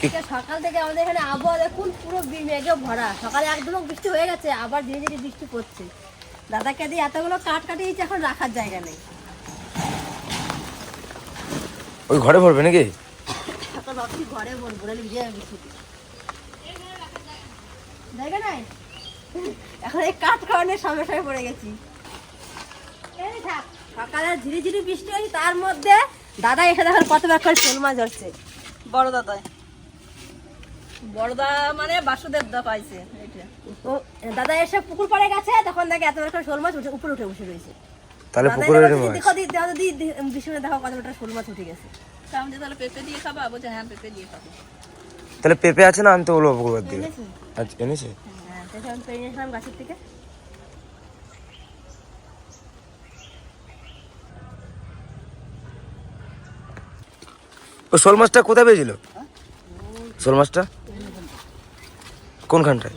আজকে সকাল থেকে আমাদের এখানে আবহাওয়া দেখুন পুরো মেঘে ভরা। সকালে একদম বৃষ্টি হয়ে গেছে, আবার ধীরে ধীরে বৃষ্টি পড়ছে। দাদাকে দিয়ে এতগুলো কাঠ কাটিয়েছে, এখন রাখার জায়গা নেই। ওই ঘরে ভরবে নাকি? এখন ভাবছি ঘরে ভরবো, ভিজে যাবে বৃষ্টিতে। জায়গা নাই, এখন এই কাঠ খাওয়ানোর সমস্যায় পড়ে গেছি। সকালে ধীরে ধীরে বৃষ্টি হয়েছে, তার মধ্যে দাদা এসে দেখেন কত বার করে শোল মাছ ধরছে। বড় দাদা, বড়দা মানে বাসুদেব দা পাইছে। ও দাদা এসে পুকুর পাড়ে গেছে, তখন দেখে এত বড় শোল মাছ উপরে উঠে বসে রয়েছে। তাহলে পুকুরের মাছ দেখো বিষ্ণু দেখো কত বড় শোল মাছ উঠে গেছে। আমি তাহলে পেঁপে দিয়ে খাবা? বলছে হ্যাঁ পেঁপে দিয়ে খাবো। তাহলে পেঁপে আছে না, আনতে বলবো পুকুর দিয়ে। আচ্ছা এনেছে? হ্যাঁ, পেঁপে আমি পেয়ে নিয়েছিলাম গাছের থেকে। ও শোল মাছটা কোথায় পেয়েছিল? শোল মাছটা কোনখানটায়?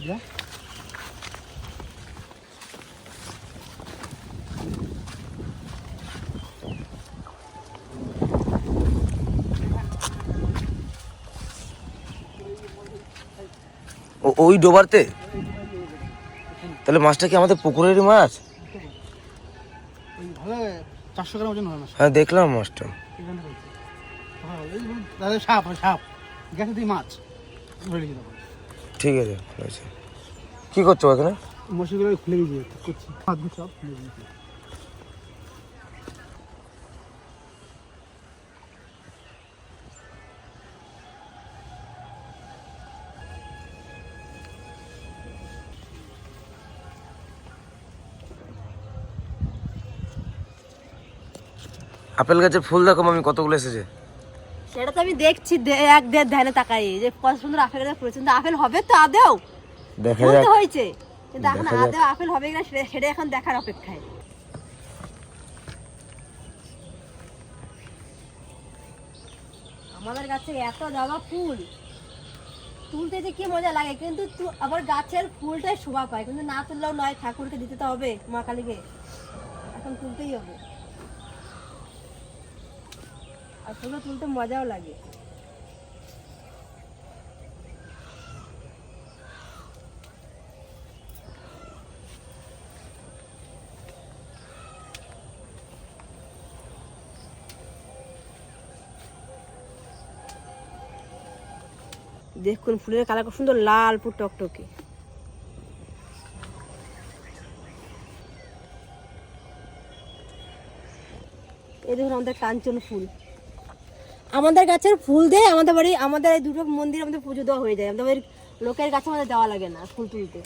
ওই ডোবারতে? তাহলে মাছটা কি আমাদের পুকুরেরই মাছ? 400 গ্রাম ওজন হয় মাছ। হ্যাঁ দেখলাম মাছটা। সাপ সাপ গেছে তুই মাছ। ঠিক আছে, ভালো আছে। কি করছো এখানে? মশিগুলো খুলে দিয়ে করছি, সব খুলে দিয়েছি। আপেল গাছের ফুল দেখো আমি কতগুলো এসেছে। সেটা তো আমি দেখছি এক দেড় ধ্যানে তাকাই যে কত সুন্দর আপেল গাছ করেছে। কিন্তু আপেল হবে তো আদেও? দেখা ফুল যাক। তো হয়েছে, কিন্তু এখন দেখা যাক। আদেও আপেল হবে কিনা সেটা এখন দেখার অপেক্ষায়। আমাদের গাছে এত জবা ফুল, তুলতে যে কি মজা লাগে, কিন্তু আবার গাছের ফুলটাই শোভা পায়। কিন্তু না তুললেও নয়, ঠাকুরকে দিতে তো হবে, মা কালীকে, এখন তুলতেই হবে। আর ফুলও তুলতে মজাও লাগে। দেখুন ফুলের কালার খুব সুন্দর, লাল পুরো টকটকে। এই দেখুন আমাদের কাঞ্চন ফুল। আমাদের গাছের ফুল দিয়ে আমাদের বাড়ি, আমাদের এই দুটো মন্দির আমাদের পুজো দেওয়া হয়ে যায়। আমাদের লোকের কাছে আমাদের দেওয়া লাগে না ফুল তুলতে।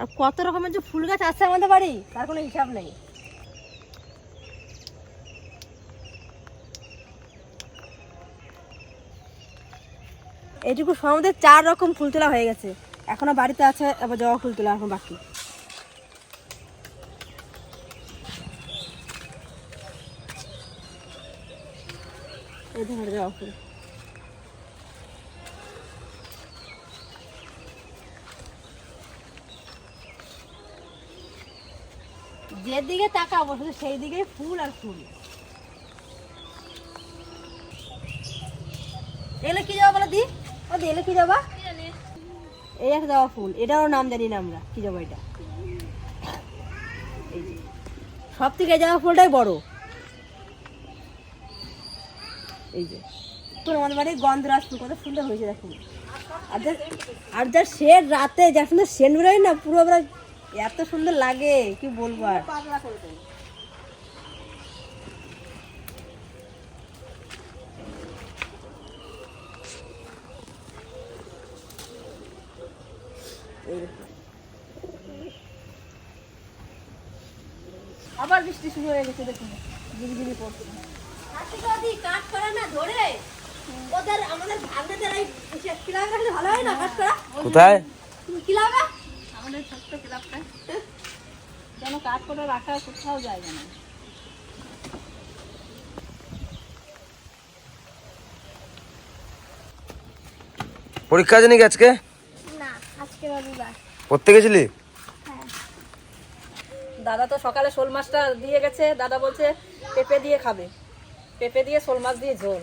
আর কত রকমের যে ফুল গাছ আছে আমাদের বাড়ি, তার কোনো হিসাব নেই। এইটুকু আমাদের 4 রকম ফুল তোলা হয়ে গেছে, এখনো বাড়িতে আছে। আবার জবা ফুল তোলা এখন বাকি। এই ধরনের জবা ফুল। যেদিকে তাকাবো শুধু সেই দিকে ফুল আর ফুল। এগুলো কি জবা বলো দি? ও দি এগুলো কি জবা? এই একটা জবা ফুল, এটারও নাম জানি না আমরা কি জবা এটা। সব থেকে এই জবা ফুলটাই বড়। এই যে আমাদের বাড়ির গন্ধরাজ ফুল কত সুন্দর হয়েছে দেখুন। আর যা শেড রাতে যা সুন্দর সেন্ট বেরোয় না, পুরো আমরা এত সুন্দর লাগে কি বলবো। আর আবার বৃষ্টি শুরু হয়ে গেছে দেখুন, ঝিরিঝিরি পড়ছে। কাঠ করে না ধরে ওদের আমাদের ভাগ্যদের এই ক্লাব রাখলে ভালো হয় না কাজ করা? কোথায়? ক্লাব আমাদের ছোট্ট ক্লাবটা যেন কাঠ করে রাখা কোথাও জায়গা না। পরীক্ষা আছে নাকি আজকে? না, আজকে রবিবার। পড়তে গেছিলি? দাদা তো সকালে শোল মাছটা দিয়ে গেছে, দাদা বলছে পেঁপে দিয়ে খাবে, পেঁপে দিয়ে শোল মাছ দিয়ে ঝোল।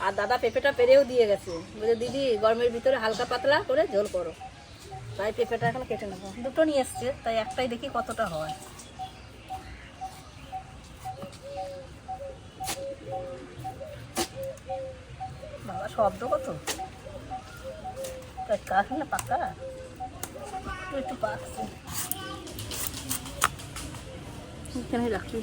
আর দাদা পেঁপেটা পেরেও দিয়ে গেছে, বলছে দিদি গরমের ভিতরে হালকা পাতলা করে ঝোল করো। তাই পেঁপেটা এখন কেটে নেবো, দুটো নিয়ে এসছে, তাই একটাই দেখি কতটা হয়। বাবা শব্দ কত, কাঠ না পাকা, একটু পাকছে, এখানে রাখি।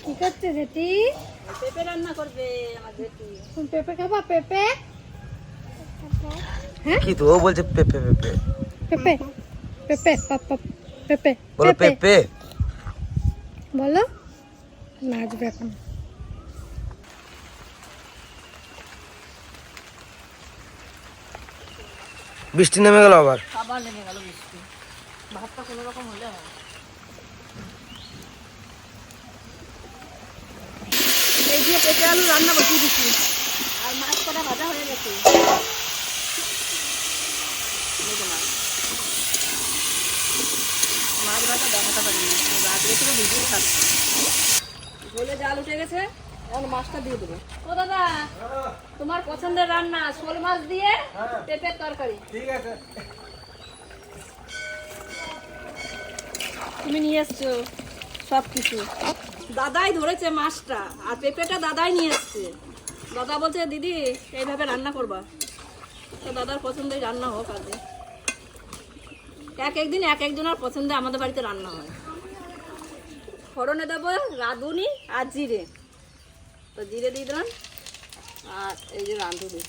কি করছে জেঠি? পেঁপে রান্না করবে আমার জেঠি। তুমি পেঁপে খাবা? পেঁপে কি তো ও বলছে পেপে পেপে, পেঁপে পেঁপে পেঁপে বলো পেপে। বলো, নাচবে এখন। বৃষ্টি নেমে গেল আবার। আবার লেগে গেল বৃষ্টি, ভাতটা কোনো রকম হলে হয়। এই দিয়ে পেঁপে আলু রান্না বসিয়ে দিচ্ছি, আর মাছ কটা ভাজা হয়ে গেছে। মাছ ভাজা দেখাতে পারিনি, রাত গেছিল ভিজিয়ে খাচ্ছে। ঝোলে জাল উঠে গেছে, এখন মাছটা দিয়ে দেবো। ও দাদা, তোমার পছন্দের রান্না শোল মাছ দিয়ে পেঁপের তরকারি। ঠিক আছে। তুমি নিয়ে এসছো সব কিছু, দাদাই ধরেছে মাছটা, আর পেঁপেটা দাদাই নিয়ে এসছে। দাদা বলছে দিদি এইভাবে রান্না করবা, তো দাদার পছন্দের রান্না হোক। আগে এক একদিন এক একজনের পছন্দে আমাদের বাড়িতে রান্না হয়। ফোড়নে দেবো রাঁধুনি আর জিরে, তো জিরে দিয়ে দিলাম, আর এই যে রাঁধুনি।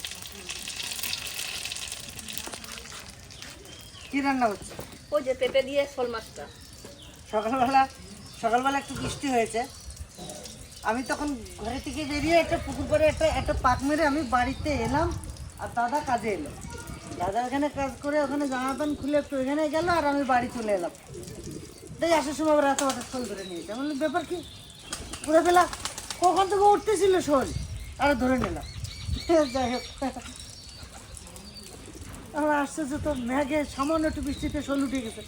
কি রান্না হচ্ছে? ওই যে পেঁপে দিয়ে শোল মাছটা। সকালবেলা একটু বৃষ্টি হয়েছে, আমি তখন ঘরে থেকে বেরিয়ে একটা পুকুর করে একটা পাক মেরে আমি বাড়িতে এলাম, আর দাদা কাজে এলো। দাদা ওখানে কাজ করে ওখানে জামা প্যান্ট খুলে একটু ওখানে গেল, আর আমি বাড়ি চলে এলাম। তাই আসার সময় আবার এত হঠাৎ শোল ধরে নিয়েছে। আমি বললাম, ব্যাপার কি? পুরো ফেলা কখন থেকে উঠতেছিল শোল, আর ধরে নিলাম। যাই হোক, আমরা আশ্চর্য তো, মেঘে সামান্য একটু বৃষ্টিতে শোল উঠে গেছে।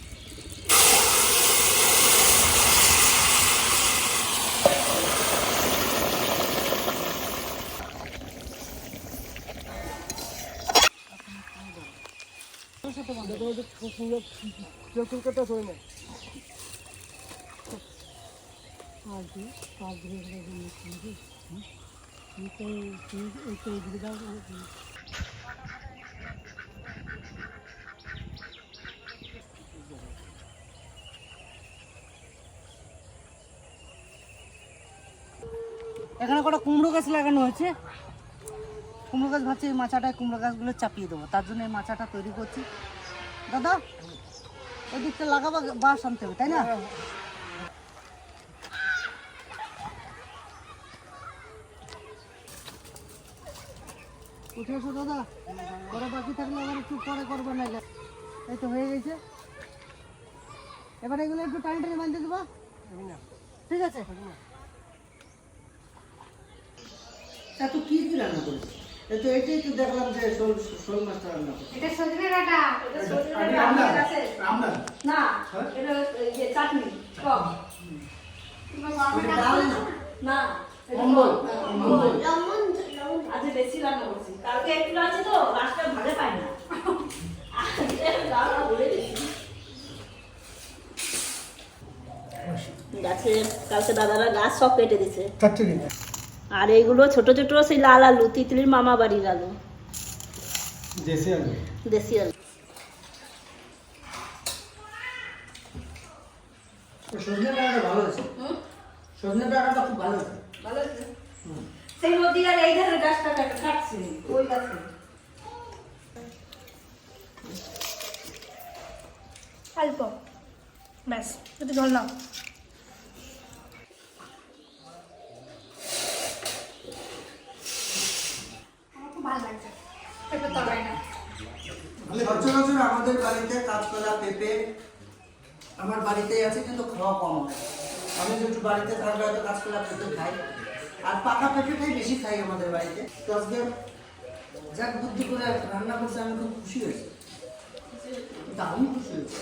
এখানে কটা কুমড়ো গাছ লাগানো হয়েছে। কুমড়ো গাছ ভাবছি এই মাচাটায় কুমড়ো গাছগুলো চাপিয়ে দেবো, তার জন্য এই মাচাটা তৈরি করছি। দাদা ওই দিকটা লাগাবা, বাঁশ আনতে হবে, তাই না? উঠে এসো দাদা, পরে বাকি থাকলে আবার একটু পরে করবে না। এই তো হয়ে গেছে, এবার এগুলো একটু টাইম টাইম বাঁধতে দেবো, ঠিক আছে? তো কি কি রান্না করেছি? এই তো এটাই তো দেখলাম যে শোল মাছটা রান্না করছি। এটা সজনে ডাঁটা। না, এটা এই যে চাটনি টক। ডাল না, অম্বল। আজ বেশি রান্না করছি, কালকে একটু আছে তো লাস্টে ভালো পাই না। গাছে কালকে দাদারা গাছ সব কেটে দিছে, আর এইগুলো ছোট ছোট সেই লাল আলু, তিতলির মামা বাড়ির আলু। দেশি আলু। দেশি আলু। সজনে ডাঁটাটা ভালো হয়েছে, সজনে ডাঁটাটা খুব ভালো হয়েছে। ভালো আছে। সেই নদীর এই ধারে গাছটা কাটছে, ওই গাছে। অল্প ব্যাস, একটু জল নাও। আমার খুব ভালো লাগছে পেঁপের তরকারিটা। সচরাচর আমাদের বাড়িতে কাঁচকলা পেঁপে আমার বাড়িতেই আছে, কিন্তু খাওয়া কম হয়। আমি যেহেতু বাড়িতে থাকলে হয়তো কাঁচকলা পেঁপে খাই, আর পাকা পেঁপেটাই বেশি খাই আমাদের বাড়িতে। তো আজকে যাক বুদ্ধি করে রান্না করছে, আমি খুব খুশি হয়েছি, দারুণ খুশি হয়েছি।